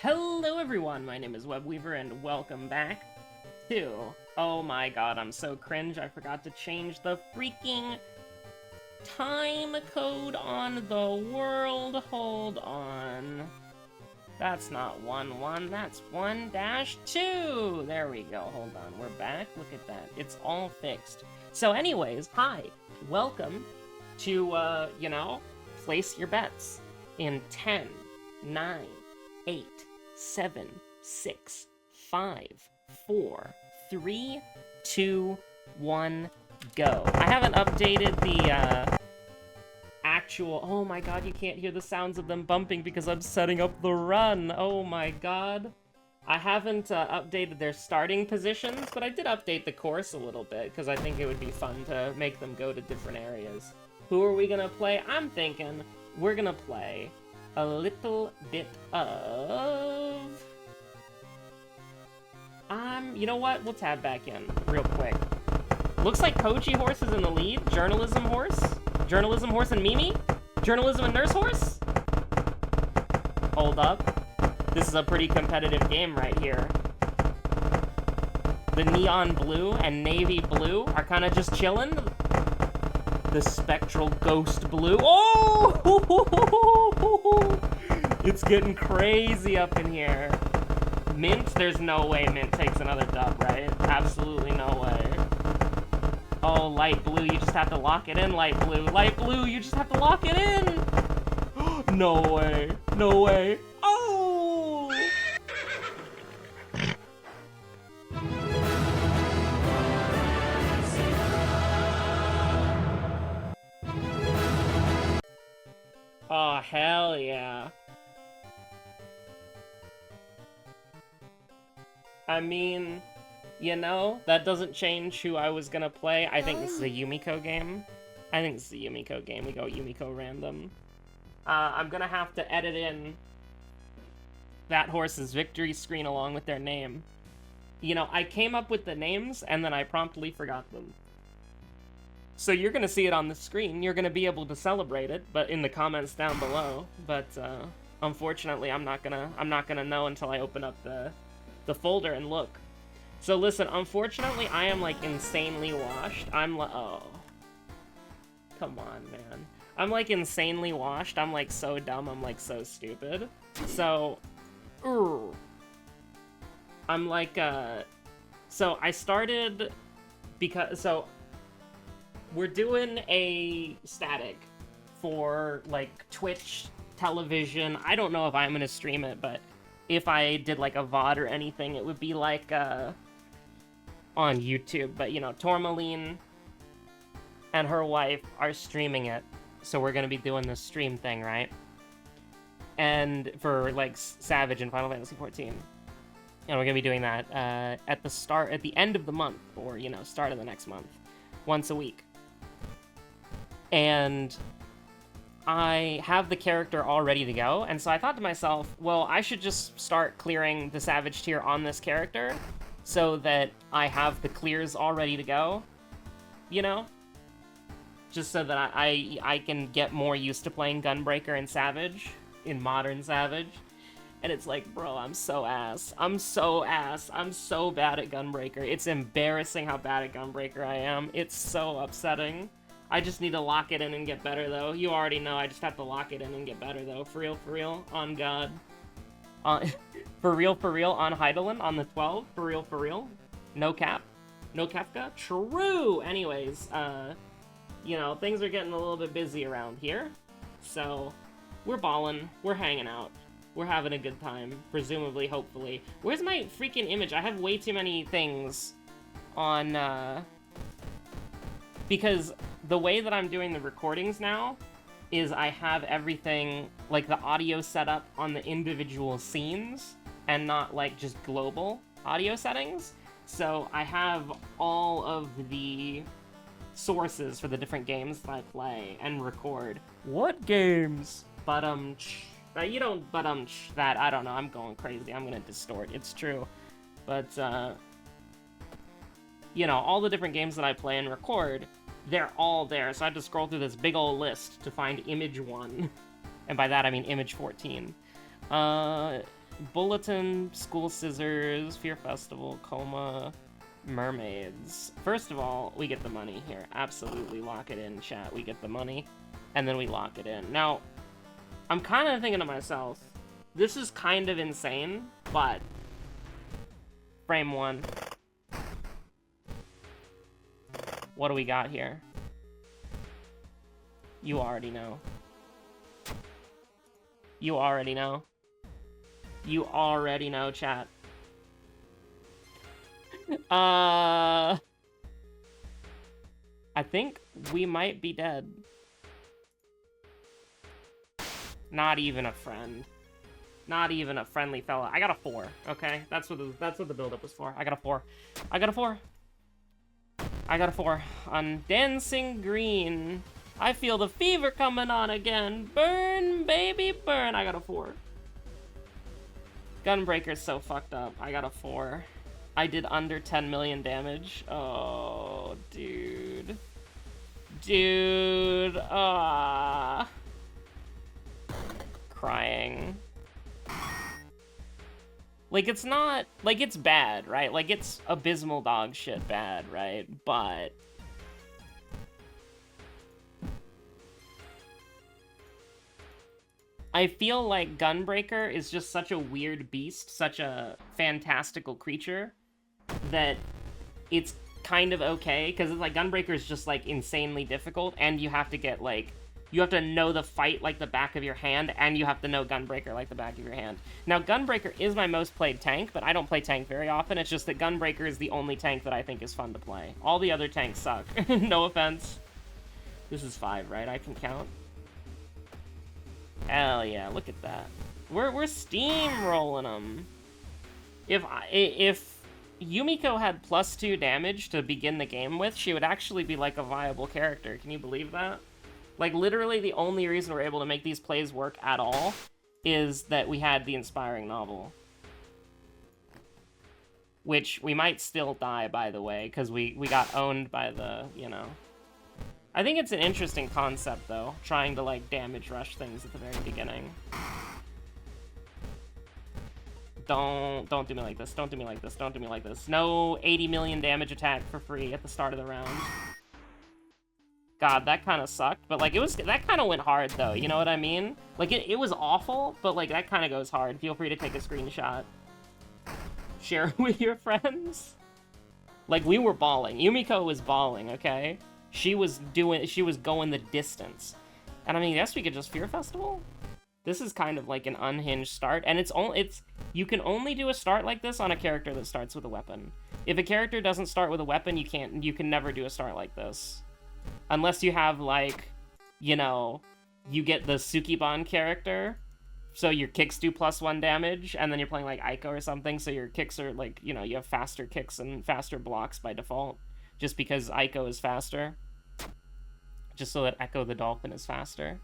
Hello everyone, my name is Webweaver and welcome back to... Oh my god, I'm so cringe, I forgot to change the freaking time code on the world. Hold on. That's not 1-1, that's 1-2! There we go, hold on, we're back, look at that. It's all fixed. So anyways, hi, welcome to, place your bets in 10, 9, 8, 7, 6, 5, 4, 3, 2, 1, go. I haven't updated the, actual... Oh my god, you can't hear the sounds of them bumping because I'm setting up the run. Oh my god. I haven't updated their starting positions, but I did update the course a little bit because I think it would be fun to make them go to different areas. Who are we gonna play? I'm thinking we're gonna play a little bit of... you know what? We'll tab back in real quick. Looks like Koji Horse is in the lead. Journalism Horse? Journalism Horse and Mimi? Journalism and Nurse Horse? Hold up. This is a pretty competitive game right here. The Neon Blue and Navy Blue are kind of just chilling. The Spectral Ghost Blue. Oh! It's getting crazy up in here. Mint? There's no way Mint takes another dub, right? Absolutely no way. Oh, Light Blue, you just have to lock it in, Light Blue. Light Blue, you just have to lock it in! No way. No way. Oh! Oh, hell yeah. I mean, you know, that doesn't change who I was gonna play. I think this is a Yumiko game. We go Yumiko random. I'm gonna have to edit in that horse's victory screen along with their name. You know, I came up with the names, and then I promptly forgot them. So you're gonna see it on the screen. You're gonna be able to celebrate it, but in the comments down below. But, unfortunately, I'm not gonna know until I open up the folder and look. So listen, unfortunately, I am, like, insanely washed. Oh. Come on, man. I'm, like, insanely washed. I'm, like, so dumb. I'm, like, so stupid. So, I'm, like, so I started because, so, we're doing a static for, like, Twitch, television. I don't know if I'm gonna stream it, but if I did, like, a VOD or anything, it would be, like, on YouTube. But, you know, Tourmaline and her wife are streaming it, so we're gonna be doing this stream thing, right? And for, like, Savage and Final Fantasy XIV. And we're gonna be doing that at the end of the month, or, you know, start of the next month. Once a week. And I have the character all ready to go, and so I thought to myself, well, I should just start clearing the Savage tier on this character so that I have the clears all ready to go, you know? Just so that I can get more used to playing Gunbreaker and Savage, in Modern Savage. And it's like, bro, I'm so ass. I'm so ass. I'm so bad at Gunbreaker. It's embarrassing how bad at Gunbreaker I am. It's so upsetting. I just need to lock it in and get better, though. You already know I just have to lock it in and get better, though. For real, on God. For real, on Heidelin, on the 12. For real. No cap. No Kefka. True! Anyways, you know, things are getting a little bit busy around here. So, we're ballin'. We're hanging out. We're having a good time. Presumably, hopefully. Where's my freaking image? I have way too many things on, because the way that I'm doing the recordings now is I have everything, like the audio set up on the individual scenes and not like just global audio settings. So I have all of the sources for the different games that I play and record. What games? You don't that, I don't know, I'm going crazy, I'm gonna distort, it's true. But, you know, all the different games that I play and record, they're all there, so I have to scroll through this big old list to find image 1. And by that, I mean image 14. Bulletin, School Scissors, Fear Festival, Coma, Mermaids. First of all, we get the money here. Absolutely lock it in, chat. We get the money, and then we lock it in. Now, I'm kind of thinking to myself, this is kind of insane, but... Frame 1. What do we got here? You already know. You already know. You already know, chat. I think we might be dead. Not even a friend. Not even a friendly fella. I got a 4, okay? That's what the build-up was for. I got a 4. I got a 4. I got a 4 on Dancing Green. I feel the fever coming on again. Burn, baby, burn. I got a 4. Gunbreaker's so fucked up. I got a 4. I did under 10 million damage. Oh, dude. Dude. Crying. Like, it's not... Like, it's bad, right? Like, it's abysmal dog shit bad, right? But... I feel like Gunbreaker is just such a weird beast, such a fantastical creature, that it's kind of okay, because it's like Gunbreaker is just like insanely difficult, and you have to get like, you have to know the fight like the back of your hand, and you have to know Gunbreaker like the back of your hand. Now, Gunbreaker is my most played tank, but I don't play tank very often. It's just that Gunbreaker is the only tank that I think is fun to play. All the other tanks suck. No offense. This is 5, right? I can count. Hell yeah, look at that. We're steamrolling them. If Yumiko had +2 damage to begin the game with, she would actually be like a viable character. Can you believe that? Like, literally the only reason we're able to make these plays work at all is that we had the inspiring novel. Which we might still die, by the way, because we got owned by the, you know... I think it's an interesting concept, though, trying to, like, damage rush things at the very beginning. Don't do me like this, don't do me like this, don't do me like this. No 80 million damage attack for free at the start of the round. God, that kind of sucked, but, like, that kind of went hard, though, you know what I mean? Like, it was awful, but, like, that kind of goes hard. Feel free to take a screenshot. Share it with your friends. Like, we were balling. Yumiko was balling, okay? She was going the distance. And I mean, yes, we could just Fear Festival. This is kind of like an unhinged start, and you can only do a start like this on a character that starts with a weapon. If a character doesn't start with a weapon, you can never do a start like this. Unless you have, like, you know, you get the Sukiban character, so your kicks do +1 damage, and then you're playing like Aiko or something, so your kicks are like, you know, you have faster kicks and faster blocks by default. Just because Aiko is faster. Just so that Echo the Dolphin is faster.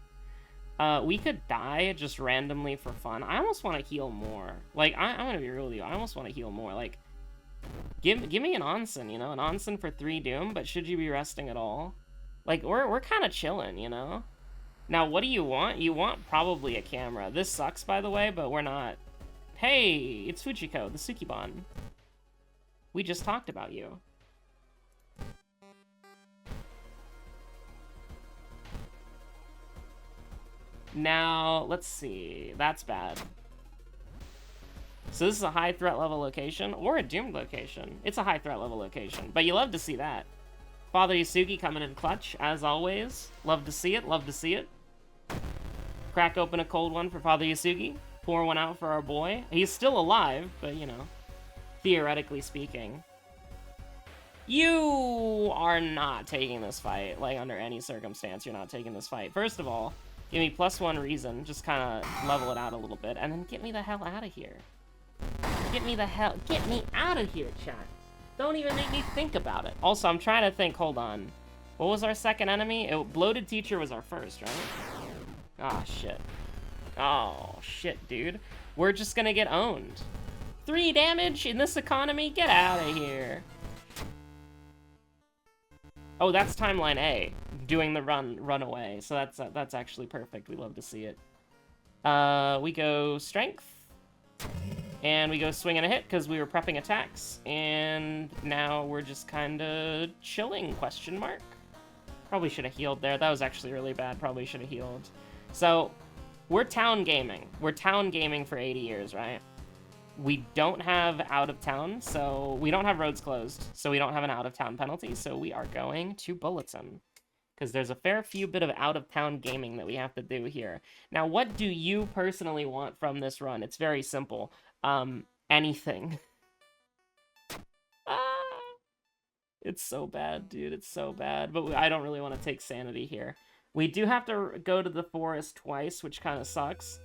We could die just randomly for fun. I almost want to heal more. Like, I'm gonna be real with you. I almost want to heal more. Like, give me an Onsen, you know? An Onsen for 3 Doom, but should you be resting at all? Like, we're kind of chilling, you know? Now, what do you want? You want probably a camera. This sucks, by the way, but we're not. Hey, it's Fujiko, the Sukiban. We just talked about you. Now, let's see. That's bad. So this is a high threat level location, or a doomed location. It's a high threat level location, but you love to see that. Father Yasugi coming in clutch, as always. Love to see it, love to see it. Crack open a cold one for Father Yasugi. Pour one out for our boy. He's still alive, but, you know, theoretically speaking. You are not taking this fight. Like, under any circumstance, you're not taking this fight. First of all, give me +1 reason, just kind of level it out a little bit, and then get me the hell out of here. Get me out of here, chat. Don't even make me think about it. Also, I'm trying to think, hold on. What was our second enemy? Bloated Teacher was our first, right? Ah, shit. Oh, shit, dude. We're just gonna get owned. 3 damage in this economy? Get out of here. Oh, that's timeline A, doing the runaway. So that's actually perfect. We love to see it. We go strength. And we go swing and a hit because we were prepping attacks. And now we're just kind of chilling, question mark. Probably should have healed there. That was actually really bad. Probably should have healed. So, we're town gaming. We're town gaming for 80 years, right? We don't have out of town, so we don't have roads closed. So we don't have an out of town penalty. So we are going to Bulletin. Because there's a fair few bit of out-of-town gaming that we have to do here. Now, what do you personally want from this run? It's very simple. Anything. It's so bad, dude. It's so bad. But I don't really want to take sanity here. We do have to go to the forest twice, which kind of sucks.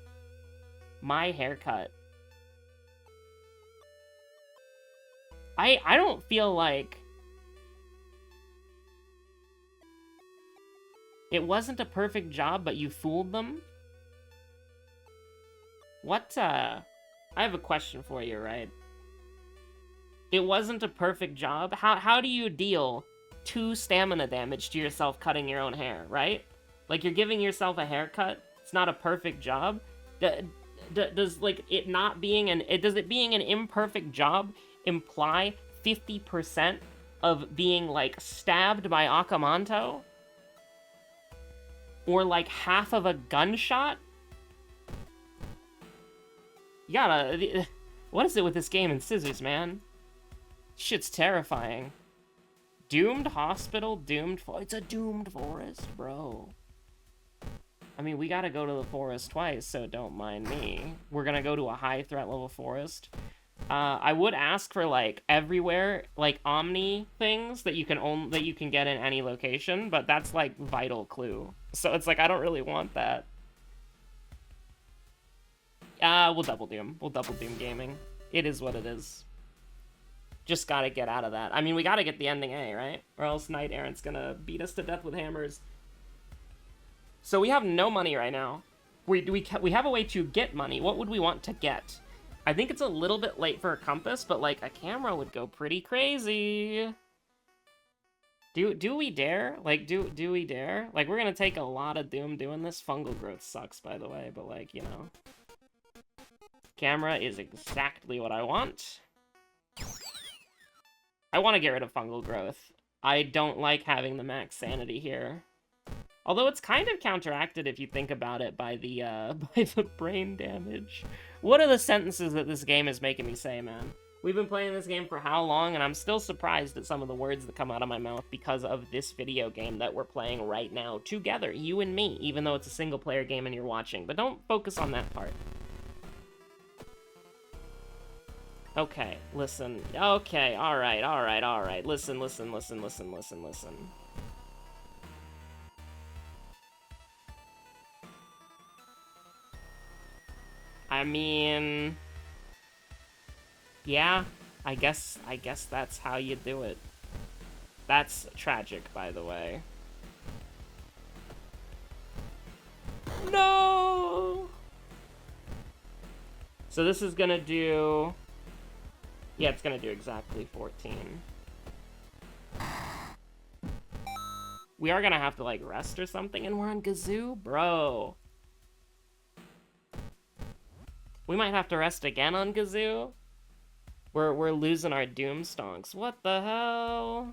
My haircut. I don't feel like... It wasn't a perfect job, but you fooled them? What, I have a question for you, right? It wasn't a perfect job? How do you deal 2 stamina damage to yourself cutting your own hair, right? Like, you're giving yourself a haircut? It's not a perfect job? Does, like, it not being an... Does it being an imperfect job imply 50% of being, like, stabbed by Akamanto? Or, like, half of a gunshot? You gotta... What is it with this game and scissors, man? Shit's terrifying. Doomed hospital, doomed... It's a doomed forest, bro. I mean, we gotta go to the forest twice, so don't mind me. We're gonna go to a high threat level forest. I would ask for, like, everywhere, like, Omni things that you can get in any location, but that's, like, vital clue. So it's like, I don't really want that. We'll double doom. We'll double doom gaming. It is what it is. Just gotta get out of that. I mean, we gotta get the ending A, right? Or else Knight Errant's gonna beat us to death with hammers. So we have no money right now. We have a way to get money. What would we want to get? I think it's a little bit late for a compass, but, like, a camera would go pretty crazy. Do we dare? Like, do we dare? Like, we're gonna take a lot of doom doing this. Fungal growth sucks, by the way, but, like, you know. Camera is exactly what I want. I want to get rid of fungal growth. I don't like having the max sanity here. Although it's kind of counteracted if you think about it by the brain damage. What are the sentences that this game is making me say, man? We've been playing this game for how long, and I'm still surprised at some of the words that come out of my mouth because of this video game that we're playing right now together, you and me, even though it's a single-player game and you're watching. But don't focus on that part. Okay, listen. Okay, alright. Listen. I mean... Yeah, I guess that's how you do it. That's tragic, by the way. No! So this is gonna do... Yeah, it's gonna do exactly 14. We are gonna have to, like, rest or something, and we're on Gazoo? Bro. We might have to rest again on Gazoo? We're losing our Doom Stonks. What the hell?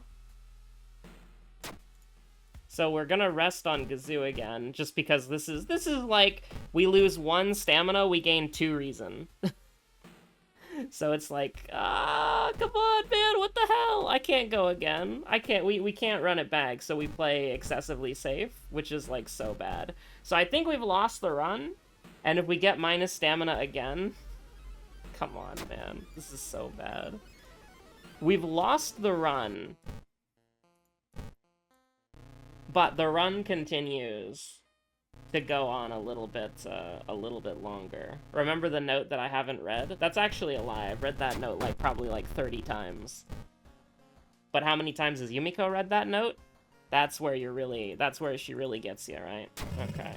So we're gonna rest on Gazoo again, just because this is like, we lose 1 stamina, we gain 2 reason. So it's like, come on, man, what the hell? I can't go again. We can't run it back, so we play excessively safe, which is, like, so bad. So I think we've lost the run, and if we get minus stamina again... Come on, man. This is so bad. We've lost the run. But the run continues to go on a little bit longer. Remember the note that I haven't read? That's actually a lie. I've read that note, like, probably, like, 30 times. But how many times has Yumiko read that note? That's where she really gets you, right? Okay.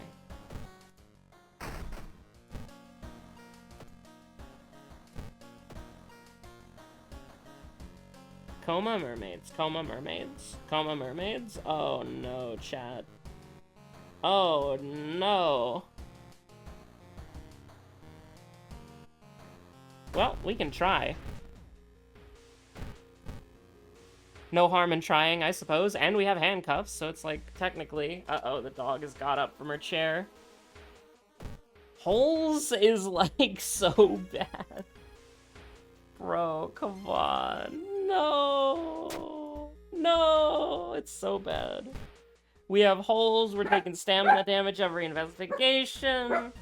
Coma mermaids. Oh no, chat. Oh no. Well, we can try. No harm in trying, I suppose. And we have handcuffs, so it's like, technically... Uh-oh, the dog has got up from her chair. Holes is, like, so bad. Bro, come on. No. No, it's so bad. We have holes, we're taking stamina damage every investigation.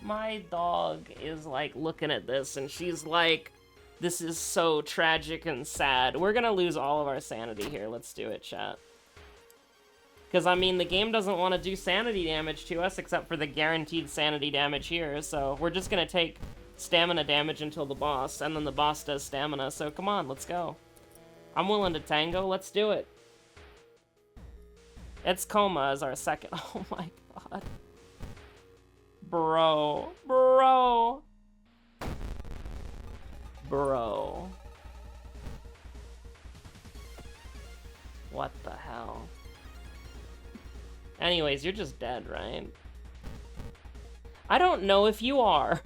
My dog is, like, looking at this, and she's like... This is so tragic and sad. We're gonna lose all of our sanity here. Let's do it, chat. Because, I mean, the game doesn't want to do sanity damage to us, except for the guaranteed sanity damage here, so we're just gonna take stamina damage until the boss, and then the boss does stamina, so come on, let's go. I'm willing to tango, let's do it. It's Coma as our second. Oh my god. Bro. Bro. Bro. What the hell? Anyways, you're just dead, right? I don't know if you are.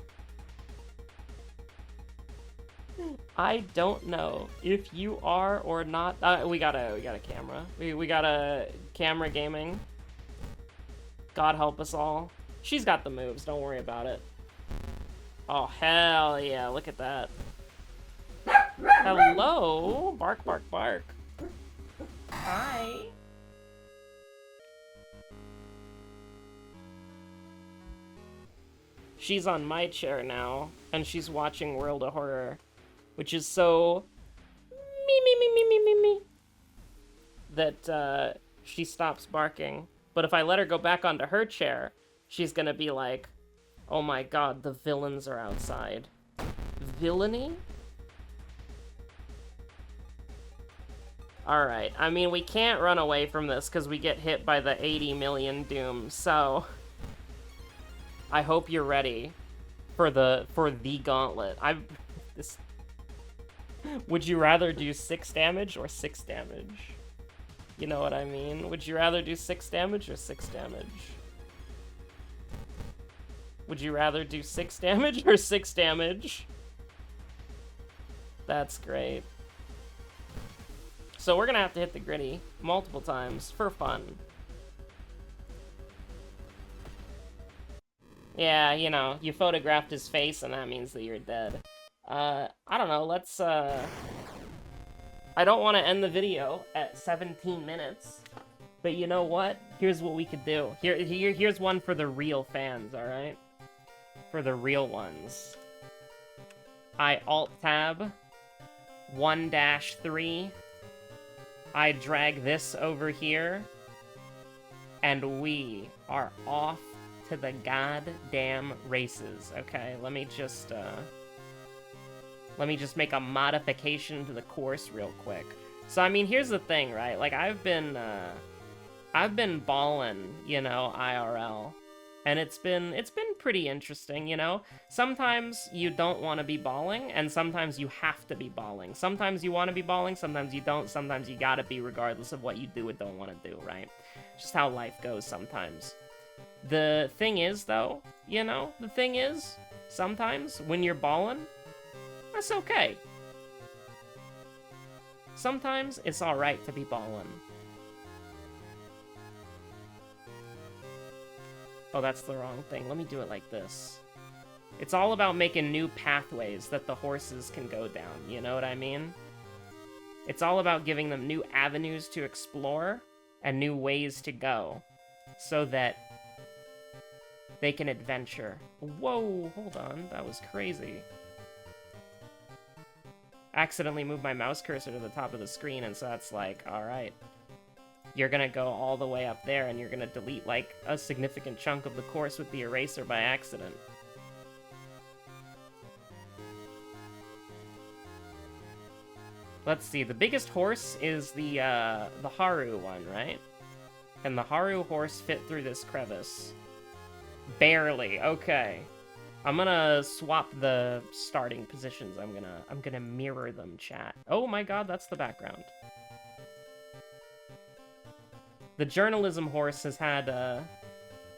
I don't know if you are or not. We got a camera. We got a camera gaming. God help us all. She's got the moves, don't worry about it. Oh, hell yeah, look at that. Hello? Bark, bark, bark. Hi. She's on my chair now, and she's watching World of Horror, which is so... me, that, she stops barking. But if I let her go back onto her chair, she's gonna be like, oh my god, the villains are outside. Villainy? Alright, I mean, we can't run away from this because we get hit by the 80 million doom, so... I hope you're ready for the gauntlet. Would you rather do 6 damage or 6 damage? You know what I mean? Would you rather do 6 damage or 6 damage? Would you rather do 6 damage or 6 damage? That's great. So we're gonna have to hit the gritty multiple times for fun. Yeah, you know, you photographed his face and that means that you're dead. I don't know, let's, I don't want to end the video at 17 minutes, but you know what? Here's what we could do. Here's one for the real fans, alright? For the real ones. I Alt-Tab 1-3. I drag this over here, and we are off to the goddamn races, okay? Let me just make a modification to the course real quick. So, I mean, here's the thing, right? Like, I've been ballin', you know, IRL. And it's been pretty interesting, you know? Sometimes you don't want to be balling, and sometimes you have to be balling. Sometimes you want to be balling, sometimes you don't, sometimes you gotta be regardless of what you do and don't want to do, right? Just how life goes sometimes. The thing is, though, you know, the thing is, sometimes when you're balling, that's okay. Sometimes it's alright to be balling. Oh, that's the wrong thing. Let me do it like this. It's all about making new pathways that the horses can go down, you know what I mean? It's all about giving them new avenues to explore and new ways to go so that they can adventure. Whoa, hold on, that was crazy. Accidentally moved my mouse cursor to the top of the screen, and so that's like, alright. You're gonna go all the way up there, and you're gonna delete, like, a significant chunk of the course with the eraser by accident. Let's see, the biggest horse is the Haru one, right? Can the Haru horse fit through this crevice? Barely, okay. I'm gonna swap the starting positions. I'm gonna mirror them, chat. Oh my god, that's the background. The journalism horse has had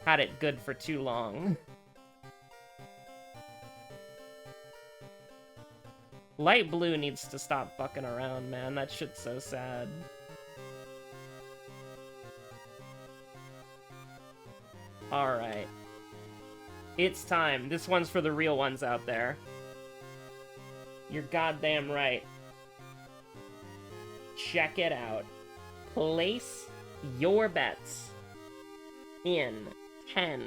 it good for too long. Light blue needs to stop fucking around, man. That shit's so sad. Alright. It's time. This one's for the real ones out there. You're goddamn right. Check it out. Place your bets in 10,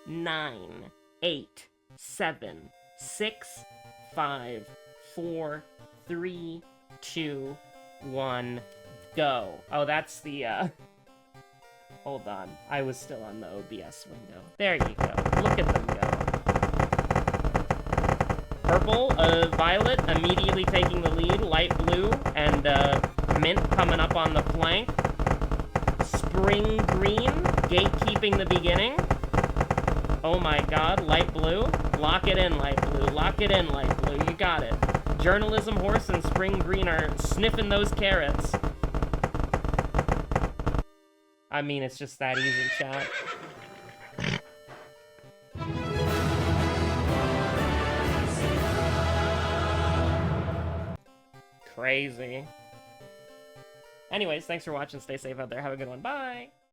9, 8, 7, 6, 5, 4, 3, 2, 1, go. Oh, that's the, Hold on. I was still on the OBS window. There you go. Look at them go. Purple, violet, immediately taking the lead. Light blue, and, mint coming up on the flank. Spring green, gatekeeping the beginning. Oh my god, light blue. Lock it in, light blue. Lock it in, light blue. You got it. Journalism horse and spring green are sniffing those carrots. I mean, it's just that easy, chat. Crazy. Anyways, thanks for watching. Stay safe out there. Have a good one. Bye!